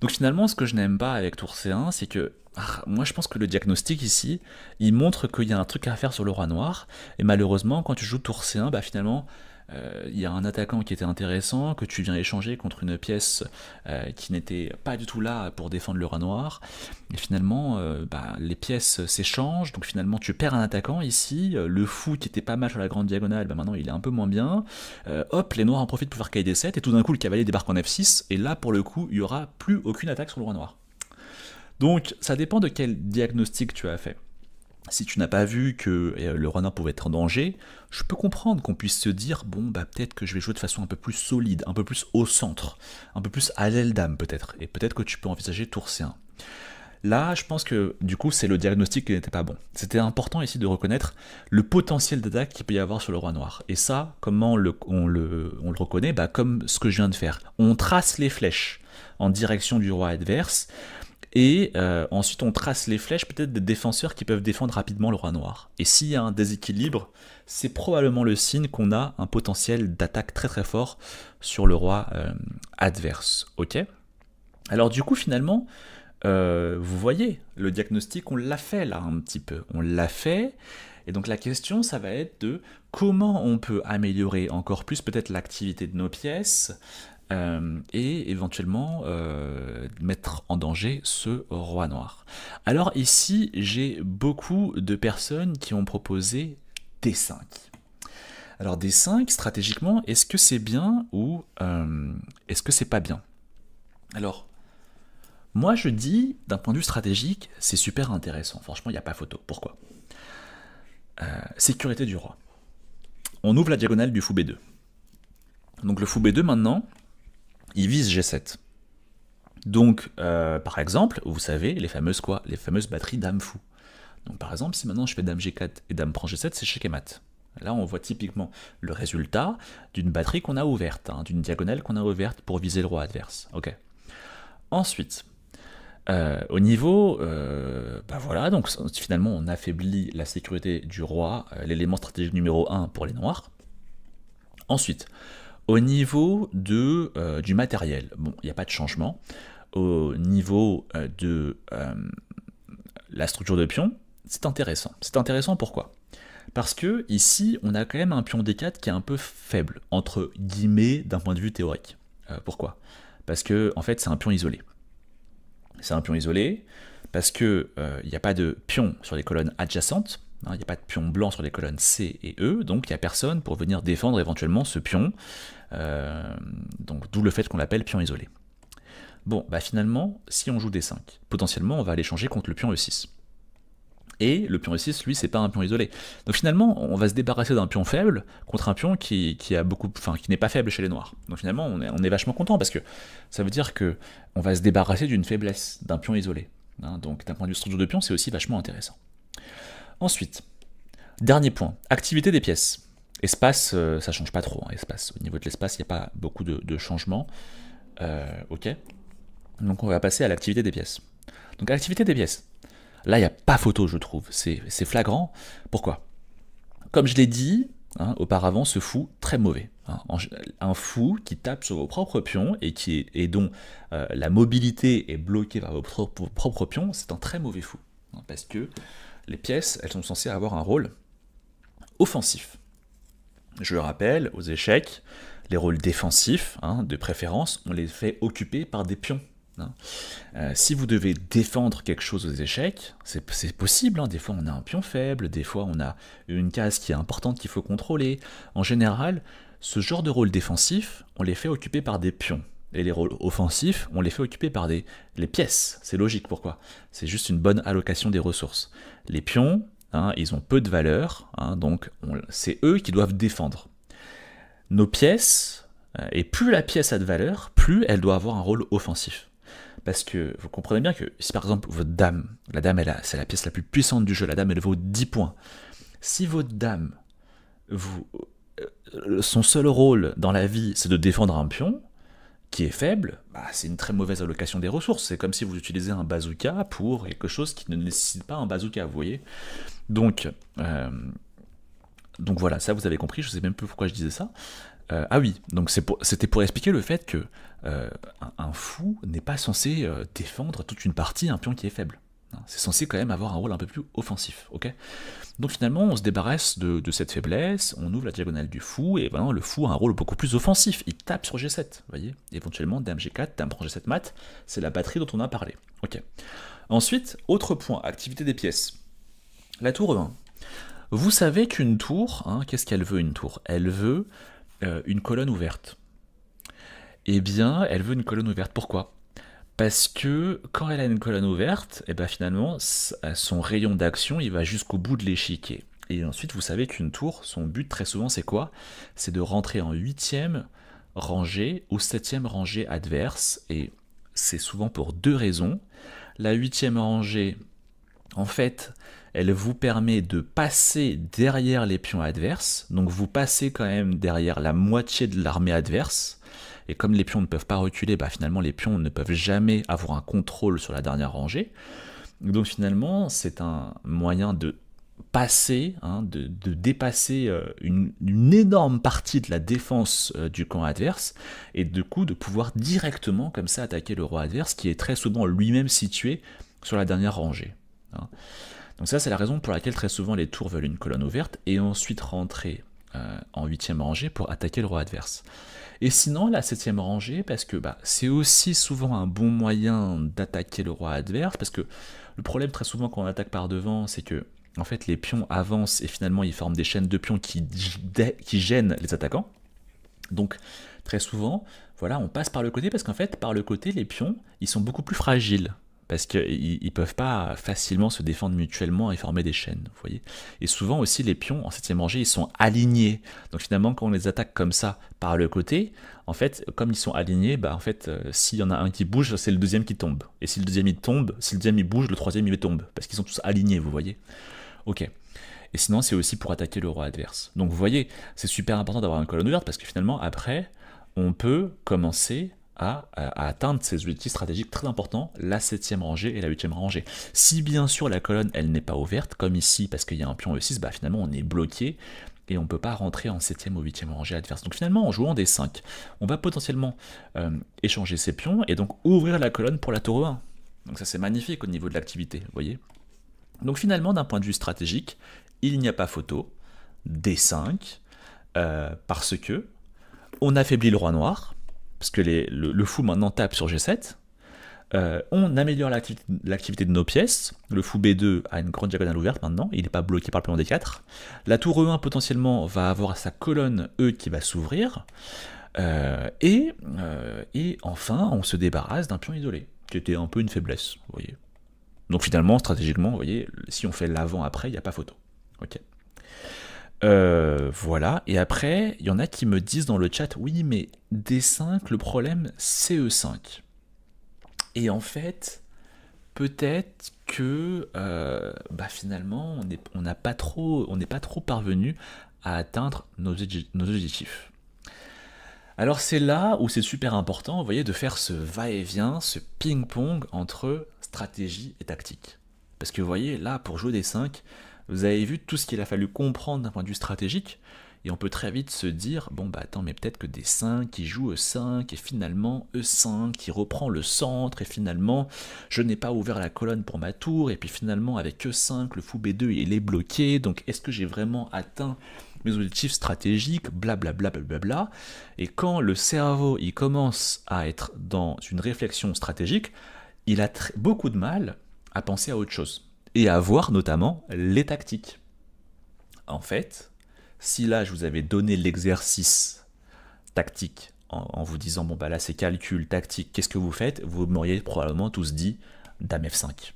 Speaker 1: Donc finalement, ce que je n'aime pas avec tour C1, c'est que moi je pense que le diagnostic ici, il montre qu'il y a un truc à faire sur le roi noir, et malheureusement, quand tu joues tour C1, finalement, il y a un attaquant qui était intéressant, que tu viens échanger contre une pièce qui n'était pas du tout là pour défendre le roi noir, et finalement les pièces s'échangent, donc finalement tu perds un attaquant ici, le fou qui était pas mal sur la grande diagonale, maintenant il est un peu moins bien, hop, les noirs en profitent pour faire caille D7, et tout d'un coup le cavalier débarque en F6, et là pour le coup il n'y aura plus aucune attaque sur le roi noir. Donc ça dépend de quel diagnostic tu as fait. Si tu n'as pas vu que le roi noir pouvait être en danger, je peux comprendre qu'on puisse se dire, bon, peut-être que je vais jouer de façon un peu plus solide, un peu plus au centre, un peu plus à l'aile dame peut-être, et peut-être que tu peux envisager tour C1. Là, je pense que du coup, c'est le diagnostic qui n'était pas bon. C'était important ici de reconnaître le potentiel d'attaque qu'il peut y avoir sur le roi noir. Et ça, comment on le reconnaît? Comme ce que je viens de faire. On trace les flèches en direction du roi adverse, et ensuite on trace les flèches peut-être des défenseurs qui peuvent défendre rapidement le roi noir. Et s'il y a un déséquilibre, c'est probablement le signe qu'on a un potentiel d'attaque très très fort sur le roi adverse. Ok. Alors du coup finalement, vous voyez, le diagnostic on l'a fait là un petit peu. On l'a fait. Et donc la question, ça va être de comment on peut améliorer encore plus peut-être l'activité de nos pièces, et éventuellement mettre en danger ce roi noir. Alors ici, j'ai beaucoup de personnes qui ont proposé D5. Alors D5, stratégiquement, est-ce que c'est bien ou est-ce que c'est pas bien? Alors, moi je dis, d'un point de vue stratégique, c'est super intéressant. Franchement, il n'y a pas photo. Pourquoi? Sécurité du roi. On ouvre la diagonale du fou B2. Donc le fou B2 maintenant, il vise G7. Donc, par exemple, vous savez, les fameuses batteries dame fou. Donc par exemple, si maintenant je fais dame G4 et dame prend G7, c'est check et mat. Là, on voit typiquement le résultat d'une batterie qu'on a ouverte, d'une diagonale qu'on a ouverte pour viser le roi adverse. Ok. Ensuite, au niveau, voilà, donc finalement on affaiblit la sécurité du roi, l'élément stratégique numéro 1 pour les noirs. Ensuite, au niveau du matériel, bon, il n'y a pas de changement. Au niveau de la structure de pion, c'est intéressant. C'est intéressant pourquoi? Parce que ici, on a quand même un pion D4 qui est un peu faible, entre guillemets, d'un point de vue théorique. Pourquoi? Parce que, en fait, c'est un pion isolé. C'est un pion isolé, parce que il n'y a pas de pion sur les colonnes adjacentes, il n'y a pas de pion blanc sur les colonnes C et E, donc il n'y a personne pour venir défendre éventuellement ce pion, donc d'où le fait qu'on l'appelle pion isolé. Bon, finalement, si on joue D5, potentiellement on va aller changer contre le pion E6. Et le pion E6, lui, c'est pas un pion isolé. Donc finalement, on va se débarrasser d'un pion faible contre un pion qui n'est pas faible chez les noirs. Donc finalement, on est vachement content parce que ça veut dire que on va se débarrasser d'une faiblesse, d'un pion isolé. Donc d'un point de vue structure de pion, c'est aussi vachement intéressant. Ensuite, dernier point, activité des pièces. Espace, ça change pas trop. Espace, au niveau de l'espace, il n'y a pas beaucoup de changements. Ok. Donc on va passer à l'activité des pièces. Donc l'activité des pièces. Là, il n'y a pas photo, je trouve. C'est flagrant. Pourquoi? Comme je l'ai dit auparavant, ce fou, très mauvais. Un fou qui tape sur vos propres pions et dont la mobilité est bloquée par vos propres pions, c'est un très mauvais fou. Parce que les pièces, elles sont censées avoir un rôle offensif. Je le rappelle, aux échecs, les rôles défensifs, de préférence, on les fait occuper par des pions. Si vous devez défendre quelque chose aux échecs, c'est possible, des fois on a un pion faible, des fois on a une case qui est importante qu'il faut contrôler. En général, ce genre de rôle défensif, on les fait occuper par des pions. Et les rôles offensifs, on les fait occuper par les pièces. C'est logique, pourquoi? C'est juste une bonne allocation des ressources. Les pions, ils ont peu de valeur, donc c'est eux qui doivent défendre. Nos pièces, et plus la pièce a de valeur, plus elle doit avoir un rôle offensif. Parce que vous comprenez bien que si par exemple votre dame, la dame c'est la pièce la plus puissante du jeu, la dame elle vaut 10 points. Si votre dame, son seul rôle dans la vie c'est de défendre un pion, qui est faible, c'est une très mauvaise allocation des ressources. C'est comme si vous utilisez un bazooka pour quelque chose qui ne nécessite pas un bazooka, vous voyez. Donc voilà, ça vous avez compris, je sais même plus pourquoi je disais ça. Oui, donc c'était pour expliquer le fait que un fou n'est pas censé défendre toute une partie, un pion qui est faible. C'est censé quand même avoir un rôle un peu plus offensif, ok? Donc finalement, on se débarrasse de cette faiblesse, on ouvre la diagonale du fou, et vraiment le fou a un rôle beaucoup plus offensif. Il tape sur G7, vous voyez? Éventuellement, Dame G4, Dame prend G7 mat, c'est la batterie dont on a parlé. Ok. Ensuite, autre point, activité des pièces. La tour E1. Vous savez qu'une tour, qu'est-ce qu'elle veut une tour? Elle veut une colonne ouverte. Eh bien, elle veut une colonne ouverte. Pourquoi? Parce que quand elle a une colonne ouverte, et ben finalement, son rayon d'action, il va jusqu'au bout de l'échiquier. Et ensuite, vous savez qu'une tour, son but très souvent, c'est quoi? C'est de rentrer en 8e rangée ou 7e rangée adverse. Et c'est souvent pour deux raisons. La 8e rangée, en fait, elle vous permet de passer derrière les pions adverses. Donc vous passez quand même derrière la moitié de l'armée adverse. Et comme les pions ne peuvent pas reculer, bah finalement les pions ne peuvent jamais avoir un contrôle sur la dernière rangée. Donc finalement, c'est un moyen de passer, de dépasser une énorme partie de la défense du camp adverse, et du coup de pouvoir directement comme ça attaquer le roi adverse, qui est très souvent lui-même situé sur la dernière rangée. Donc ça, c'est la raison pour laquelle très souvent les tours veulent une colonne ouverte, et ensuite rentrer en 8e rangée pour attaquer le roi adverse. Et sinon, la 7e rangée, parce que c'est aussi souvent un bon moyen d'attaquer le roi adverse, parce que le problème très souvent quand on attaque par devant, c'est que en fait les pions avancent et finalement ils forment des chaînes de pions qui gênent les attaquants. Donc très souvent, voilà, on passe par le côté parce qu'en fait, par le côté, les pions, ils sont beaucoup plus fragiles. Parce qu'ils ne peuvent pas facilement se défendre mutuellement et former des chaînes, vous voyez. Et souvent aussi, les pions en 7e rangée, ils sont alignés. Donc finalement, quand on les attaque comme ça, par le côté, en fait, comme ils sont alignés, s'il y en a un qui bouge, c'est le deuxième qui tombe. Et si le deuxième il tombe, si le deuxième il bouge, le troisième il tombe. Parce qu'ils sont tous alignés, vous voyez. Ok. Et sinon, c'est aussi pour attaquer le roi adverse. Donc vous voyez, c'est super important d'avoir une colonne ouverte, parce que finalement, après, on peut commencer à atteindre ces objectifs stratégiques très importants, la 7e rangée et la 8e rangée. Si bien sûr la colonne elle n'est pas ouverte, comme ici parce qu'il y a un pion E6, finalement on est bloqué et on ne peut pas rentrer en 7e ou 8e rangée adverse. Donc finalement en jouant des 5, on va potentiellement échanger ces pions et donc ouvrir la colonne pour la tour E1. Donc ça c'est magnifique au niveau de l'activité, vous voyez. Donc finalement d'un point de vue stratégique, il n'y a pas photo, D5, parce que on affaiblit le roi noir, parce que le fou maintenant tape sur G7, on améliore l'activité de nos pièces, le fou B2 a une grande diagonale ouverte maintenant, il n'est pas bloqué par le pion D4, la tour E1 potentiellement va avoir sa colonne E qui va s'ouvrir, et enfin on se débarrasse d'un pion isolé, qui était un peu une faiblesse, vous voyez. Donc finalement, stratégiquement, vous voyez, si on fait l'avant-après, il n'y a pas photo. Ok. Voilà, et après, il y en a qui me disent dans le chat, oui, mais D5, le problème, c'est E5. Et en fait, peut-être que finalement, on n'est pas trop parvenu à atteindre nos objectifs. Alors c'est là où c'est super important, vous voyez, de faire ce va-et-vient, ce ping-pong entre stratégie et tactique. Parce que vous voyez, là, pour jouer des 5, vous avez vu tout ce qu'il a fallu comprendre d'un point de vue stratégique, et on peut très vite se dire, bon attends, mais peut-être que des 5 qui jouent E5, et finalement E5 qui reprend le centre, et finalement je n'ai pas ouvert la colonne pour ma tour, et puis finalement avec E5, le fou B2 il est bloqué, donc est-ce que j'ai vraiment atteint mes objectifs stratégiques, blablabla, blablabla. Et quand le cerveau il commence à être dans une réflexion stratégique, il a beaucoup de mal à penser à autre chose. Et à voir notamment les tactiques. En fait, si là je vous avais donné l'exercice tactique en vous disant bon là c'est calcul, tactique, qu'est-ce que vous faites, vous m'auriez probablement tous dit Dame F5.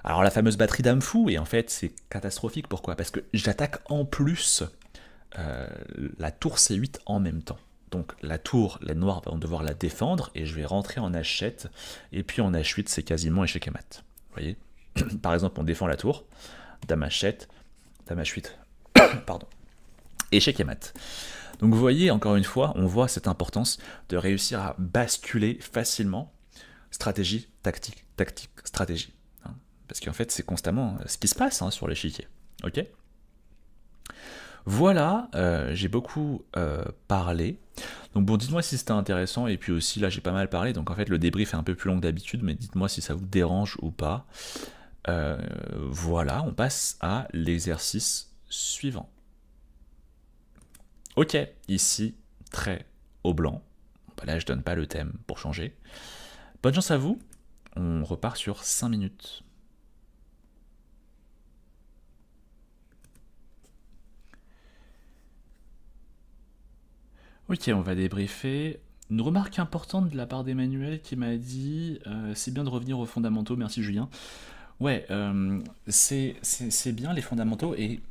Speaker 1: Alors la fameuse batterie Dame Fou, et en fait c'est catastrophique, pourquoi? Parce que j'attaque en plus la tour C8 en même temps. Donc la tour, les noirs vont devoir la défendre, et je vais rentrer en H7, et puis en H8 c'est quasiment échec et mat. Vous voyez? Par exemple, on défend la tour, Dame H7, Dame H8, pardon, échec et mat. Donc vous voyez, encore une fois, on voit cette importance de réussir à basculer facilement stratégie, tactique, tactique, stratégie. Parce qu'en fait, c'est constamment ce qui se passe sur l'échiquier. Ok ? Voilà, j'ai beaucoup parlé. Donc bon, dites-moi si c'était intéressant, et puis aussi là j'ai pas mal parlé, donc en fait le débrief est un peu plus long que d'habitude, mais dites-moi si ça vous dérange ou pas. Voilà, on passe à l'exercice suivant. Ok, ici, trait au blanc. Bah là je donne pas le thème pour changer. Bonne chance à vous, on repart sur 5 minutes. Ok, on va débriefer. Une remarque importante de la part d'Emmanuel qui m'a dit c'est bien de revenir aux fondamentaux, merci Julien. Ouais, c'est bien les fondamentaux, et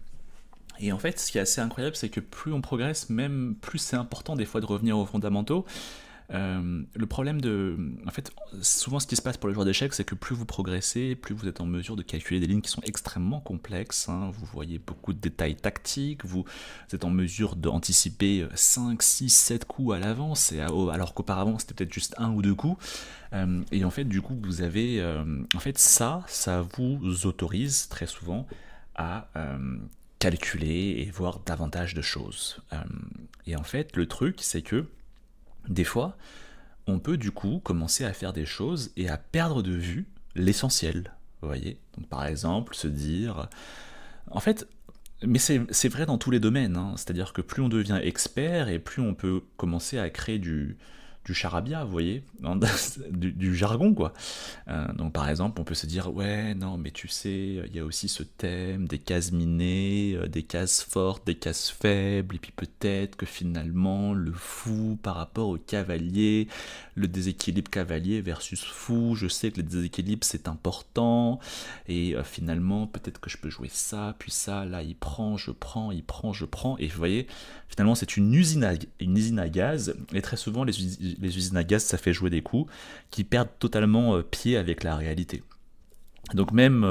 Speaker 1: en fait ce qui est assez incroyable c'est que plus on progresse, même plus c'est important des fois de revenir aux fondamentaux. Le problème de... En fait, souvent ce qui se passe pour les joueurs d'échecs, c'est que plus vous progressez, plus vous êtes en mesure de calculer des lignes qui sont extrêmement complexes, hein. Vous voyez beaucoup de détails tactiques, vous êtes en mesure d'anticiper 5, 6, 7 coups à l'avance, alors qu'auparavant c'était peut-être juste un ou deux coups. Et en fait, du coup, vous avez... en fait, ça vous autorise très souvent à... calculer et voir davantage de choses. Et en fait, le truc, c'est que des fois, on peut du coup commencer à faire des choses et à perdre de vue l'essentiel. Vous voyez? Donc par exemple, se dire... En fait, mais c'est vrai dans tous les domaines, hein. C'est-à-dire que plus on devient expert et plus on peut commencer à créer du charabia, vous voyez, du jargon, quoi. Donc par exemple, on peut se dire, ouais, non, mais tu sais, il y a aussi ce thème des cases minées, des cases fortes, des cases faibles, et puis peut-être que finalement, le fou par rapport au cavalier, le déséquilibre cavalier versus fou, je sais que le déséquilibre c'est important, et finalement, peut-être que je peux jouer ça, puis ça, là, il prend, je prends, il prend, je prends, et vous voyez, finalement, c'est une usine à gaz, et très souvent, les usines à gaz, ça fait jouer des coups qui perdent totalement pied avec la réalité. Donc même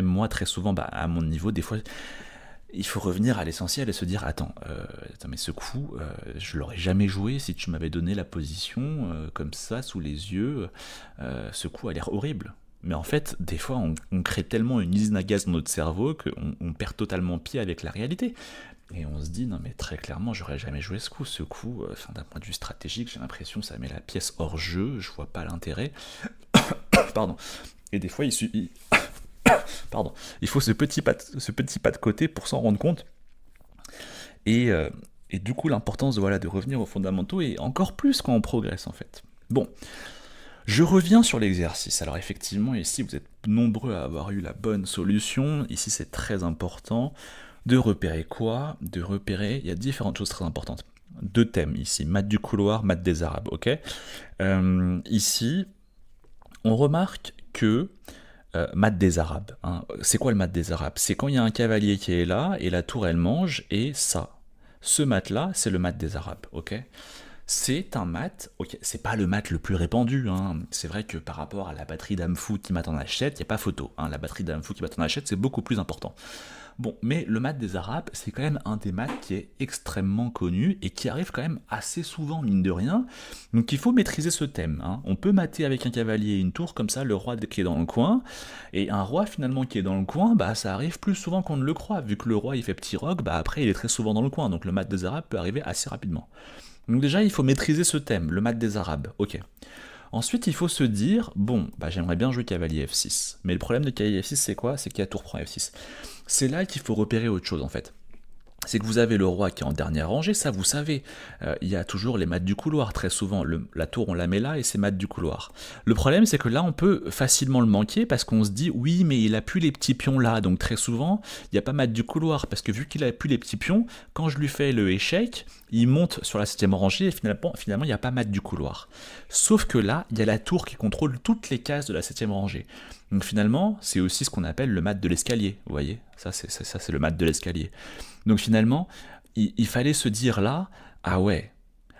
Speaker 1: moi, très souvent, à mon niveau, des fois, il faut revenir à l'essentiel et se dire, attends, mais ce coup, je l'aurais jamais joué si tu m'avais donné la position comme ça, sous les yeux. Ce coup a l'air horrible. Mais en fait, des fois, on crée tellement une usine à gaz dans notre cerveau qu'on perd totalement pied avec la réalité. Et on se dit, non mais très clairement, j'aurais jamais joué ce coup. Ce coup, d'un point de vue stratégique, j'ai l'impression que ça met la pièce hors jeu, je vois pas l'intérêt. Pardon. Et des fois, pardon, il faut ce petit pas de côté pour s'en rendre compte. Et, euh, et du coup, l'importance de revenir aux fondamentaux, et encore plus quand on progresse en fait. Bon, je reviens sur l'exercice. Alors effectivement, ici, vous êtes nombreux à avoir eu la bonne solution. Ici, c'est très important. De repérer quoi? De repérer, il y a différentes choses très importantes. Deux thèmes ici, maths du couloir, maths des arabes, ok. Ici, on remarque que maths des arabes, hein. C'est quoi le maths des arabes? C'est quand il y a un cavalier qui est là, et la tour elle mange, et ça. Ce maths-là, c'est le maths des arabes, ok. C'est un maths, ok, c'est pas le maths le plus répandu, hein. C'est vrai que par rapport à la batterie d'âme fou qui maths en achète, il n'y a pas photo, hein. La batterie d'âme fou qui maths en achète, c'est beaucoup plus important. Bon, mais le maths des arabes, c'est quand même un des maths qui est extrêmement connu et qui arrive quand même assez souvent, mine de rien. Donc il faut maîtriser ce thème, hein. On peut mater avec un cavalier et une tour, comme ça, le roi qui est dans le coin. Et un roi, finalement, qui est dans le coin, ça arrive plus souvent qu'on ne le croit. Vu que le roi, il fait petit roc, après, il est très souvent dans le coin. Donc le maths des arabes peut arriver assez rapidement. Donc déjà, il faut maîtriser ce thème, le maths des arabes. Ok. Ensuite, il faut se dire, bon, j'aimerais bien jouer cavalier F6. Mais le problème de cavalier F6, c'est quoi? C'est qu'il y a tour prend F6. C'est là qu'il faut repérer autre chose, en fait. C'est que vous avez le roi qui est en dernière rangée, ça vous savez. Il y a toujours les maths du couloir, très souvent. La tour, on la met là et c'est maths du couloir. Le problème, c'est que là, on peut facilement le manquer parce qu'on se dit, oui, mais il a plus les petits pions là. Donc très souvent, il n'y a pas maths du couloir parce que vu qu'il a plus les petits pions, quand je lui fais le échec, il monte sur la 7ème rangée et finalement, il n'y a pas maths du couloir. Sauf que là, il y a la tour qui contrôle toutes les cases de la 7ème rangée. Donc finalement, c'est aussi ce qu'on appelle le maths de l'escalier. Vous voyez, ça c'est le maths de l'escalier. Donc finalement, il fallait se dire là, ah ouais,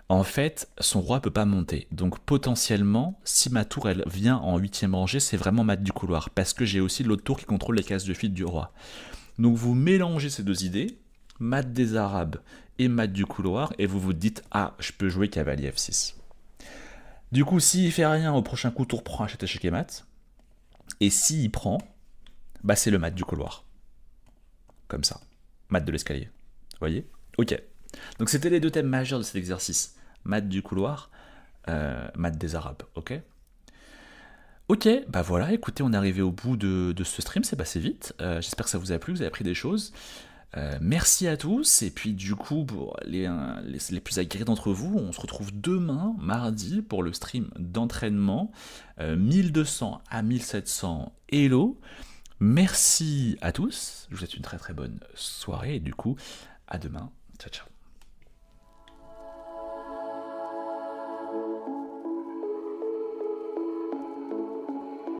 Speaker 1: en fait, son roi peut pas monter. Donc potentiellement, si ma tour elle vient en 8ème rangée, c'est vraiment maths du couloir, parce que j'ai aussi l'autre tour qui contrôle les cases de fil du roi. Donc vous mélangez ces deux idées, maths des arabes et maths du couloir, et vous vous dites, ah, je peux jouer cavalier F6. Du coup, s'il fait rien au prochain coup, tour prend, achète, échec et mat. Et s'il prend, c'est le maths du couloir. Comme ça. Maths de l'escalier. Vous voyez? Ok. Donc c'était les deux thèmes majeurs de cet exercice. Maths du couloir, maths des Arabes, ok? Ok, bah voilà, écoutez, on est arrivé au bout de ce stream, c'est passé vite. J'espère que ça vous a plu, vous avez appris des choses. Merci à tous, et puis du coup, pour les plus aguerris d'entre vous, on se retrouve demain, mardi, pour le stream d'entraînement 1200 à 1700 Hello. Merci à tous, je vous souhaite une très très bonne soirée, et du coup, à demain. Ciao ciao.